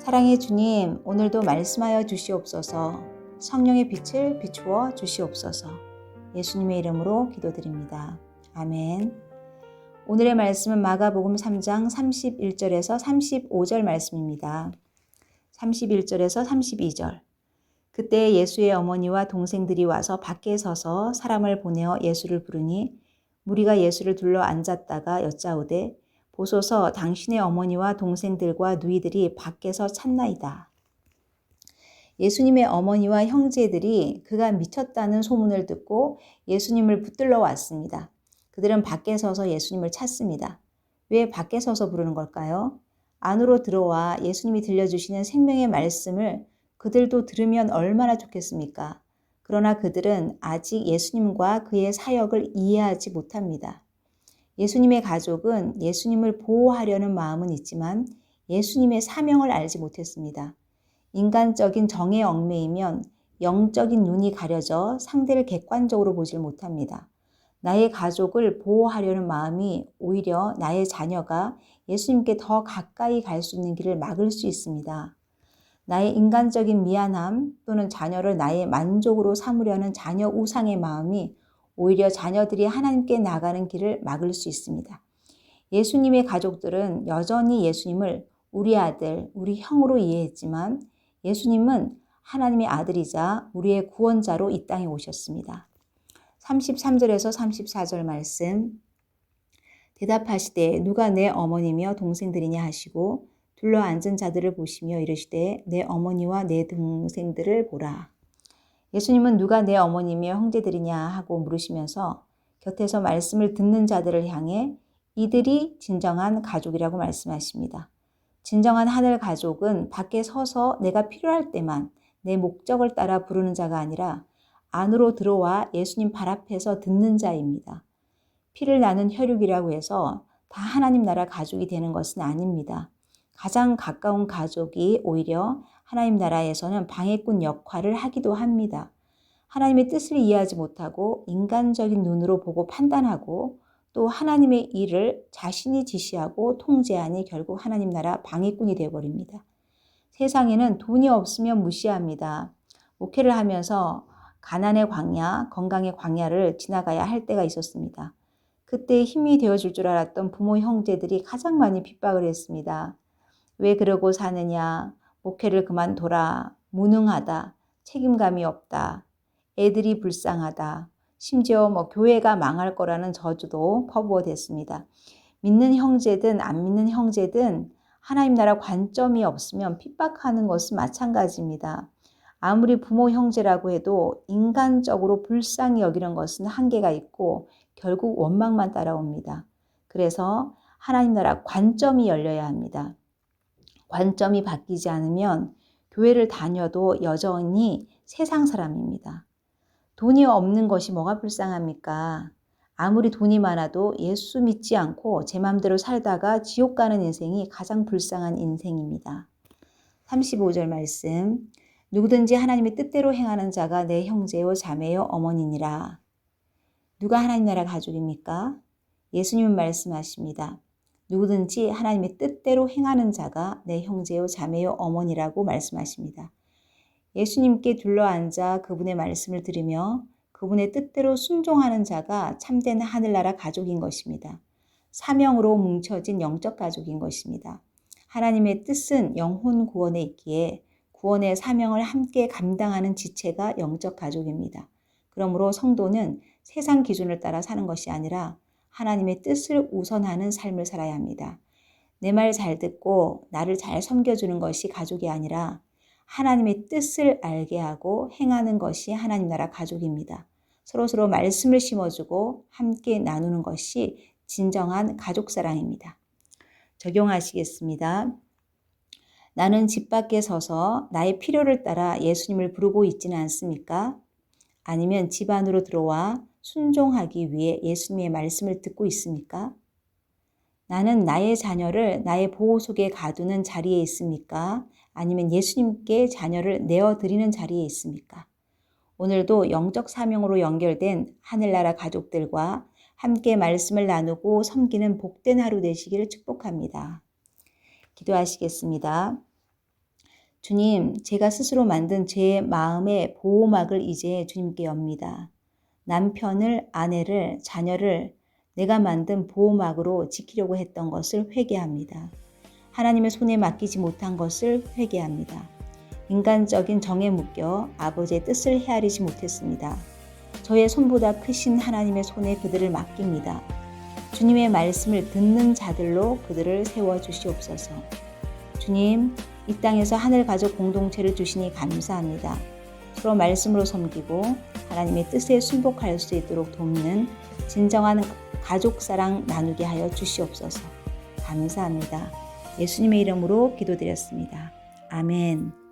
사랑의 주님, 오늘도 말씀하여 주시옵소서. 성령의 빛을 비추어 주시옵소서. 예수님의 이름으로 기도드립니다. 아멘. 오늘의 말씀은 마가복음 3장 31절에서 35절 말씀입니다. 31절에서 32절. 그때 예수의 어머니와 동생들이 와서 밖에 서서 사람을 보내어 예수를 부르니 무리가 예수를 둘러 앉았다가 여짜오되 보소서 당신의 어머니와 동생들과 누이들이 밖에서 찾나이다. 예수님의 어머니와 형제들이 그가 미쳤다는 소문을 듣고 예수님을 붙들러 왔습니다. 그들은 밖에 서서 예수님을 찾습니다. 왜 밖에 서서 부르는 걸까요? 안으로 들어와 예수님이 들려주시는 생명의 말씀을 그들도 들으면 얼마나 좋겠습니까? 그러나 그들은 아직 예수님과 그의 사역을 이해하지 못합니다. 예수님의 가족은 예수님을 보호하려는 마음은 있지만 예수님의 사명을 알지 못했습니다. 인간적인 정에 얽매이면 영적인 눈이 가려져 상대를 객관적으로 보질 못합니다. 나의 가족을 보호하려는 마음이 오히려 나의 자녀가 예수님께 더 가까이 갈 수 있는 길을 막을 수 있습니다. 나의 인간적인 미안함 또는 자녀를 나의 만족으로 삼으려는 자녀 우상의 마음이 오히려 자녀들이 하나님께 나가는 길을 막을 수 있습니다. 예수님의 가족들은 여전히 예수님을 우리 아들, 우리 형으로 이해했지만 예수님은 하나님의 아들이자 우리의 구원자로 이 땅에 오셨습니다. 33절에서 34절 말씀. 대답하시되 누가 내 어머니며 동생들이냐 하시고 둘러 앉은 자들을 보시며 이르시되 내 어머니와 내 동생들을 보라. 예수님은 누가 내 어머니며 형제들이냐 하고 물으시면서 곁에서 말씀을 듣는 자들을 향해 이들이 진정한 가족이라고 말씀하십니다. 진정한 하늘 가족은 밖에 서서 내가 필요할 때만 내 목적을 따라 부르는 자가 아니라 안으로 들어와 예수님 발 앞에서 듣는 자입니다. 피를 나눈 혈육이라고 해서 다 하나님 나라 가족이 되는 것은 아닙니다. 가장 가까운 가족이 오히려 하나님 나라에서는 방해꾼 역할을 하기도 합니다. 하나님의 뜻을 이해하지 못하고 인간적인 눈으로 보고 판단하고 또 하나님의 일을 자신이 지시하고 통제하니 결국 하나님 나라 방해꾼이 되어버립니다. 세상에는 돈이 없으면 무시합니다. 목회를 하면서 가난의 광야, 건강의 광야를 지나가야 할 때가 있었습니다. 그때 힘이 되어줄 줄 알았던 부모 형제들이 가장 많이 핍박을 했습니다. 왜 그러고 사느냐, 목회를 그만둬라, 무능하다, 책임감이 없다, 애들이 불쌍하다, 심지어 교회가 망할 거라는 저주도 퍼부어댔습니다. 믿는 형제든 안 믿는 형제든 하나님 나라 관점이 없으면 핍박하는 것은 마찬가지입니다. 아무리 부모 형제라고 해도 인간적으로 불쌍히 여기는 것은 한계가 있고 결국 원망만 따라옵니다. 그래서 하나님 나라 관점이 열려야 합니다. 관점이 바뀌지 않으면 교회를 다녀도 여전히 세상 사람입니다. 돈이 없는 것이 뭐가 불쌍합니까? 아무리 돈이 많아도 예수 믿지 않고 제 맘대로 살다가 지옥 가는 인생이 가장 불쌍한 인생입니다. 35절 말씀. 누구든지 하나님의 뜻대로 행하는 자가 내 형제요 자매요 어머니니라. 누가 하나님 나라 가족입니까? 예수님은 말씀하십니다. 누구든지 하나님의 뜻대로 행하는 자가 내 형제요 자매요 어머니라고 말씀하십니다. 예수님께 둘러앉아 그분의 말씀을 들으며 그분의 뜻대로 순종하는 자가 참된 하늘나라 가족인 것입니다. 사명으로 뭉쳐진 영적 가족인 것입니다. 하나님의 뜻은 영혼 구원에 있기에 구원의 사명을 함께 감당하는 지체가 영적 가족입니다. 그러므로 성도는 세상 기준을 따라 사는 것이 아니라 하나님의 뜻을 우선하는 삶을 살아야 합니다. 내 말 잘 듣고 나를 잘 섬겨주는 것이 가족이 아니라 하나님의 뜻을 알게 하고 행하는 것이 하나님 나라 가족입니다. 서로서로 말씀을 심어주고 함께 나누는 것이 진정한 가족 사랑입니다. 적용하시겠습니다. 나는 집 밖에 서서 나의 필요를 따라 예수님을 부르고 있지는 않습니까? 아니면 집 안으로 들어와 순종하기 위해 예수님의 말씀을 듣고 있습니까? 나는 나의 자녀를 나의 보호 속에 가두는 자리에 있습니까? 아니면 예수님께 자녀를 내어드리는 자리에 있습니까? 오늘도 영적 사명으로 연결된 하늘나라 가족들과 함께 말씀을 나누고 섬기는 복된 하루 되시기를 축복합니다. 기도하시겠습니다. 주님, 제가 스스로 만든 제 마음의 보호막을 이제 주님께 엽니다. 남편을, 아내를, 자녀를 내가 만든 보호막으로 지키려고 했던 것을 회개합니다. 하나님의 손에 맡기지 못한 것을 회개합니다. 인간적인 정에 묶여 아버지의 뜻을 헤아리지 못했습니다. 저의 손보다 크신 하나님의 손에 그들을 맡깁니다. 주님의 말씀을 듣는 자들로 그들을 세워주시옵소서. 주님, 이 땅에서 하늘 가족 공동체를 주시니 감사합니다. 서로 말씀으로 섬기고 하나님의 뜻에 순복할 수 있도록 돕는 진정한 가족 사랑 나누게 하여 주시옵소서. 감사합니다. 예수님의 이름으로 기도드렸습니다. 아멘.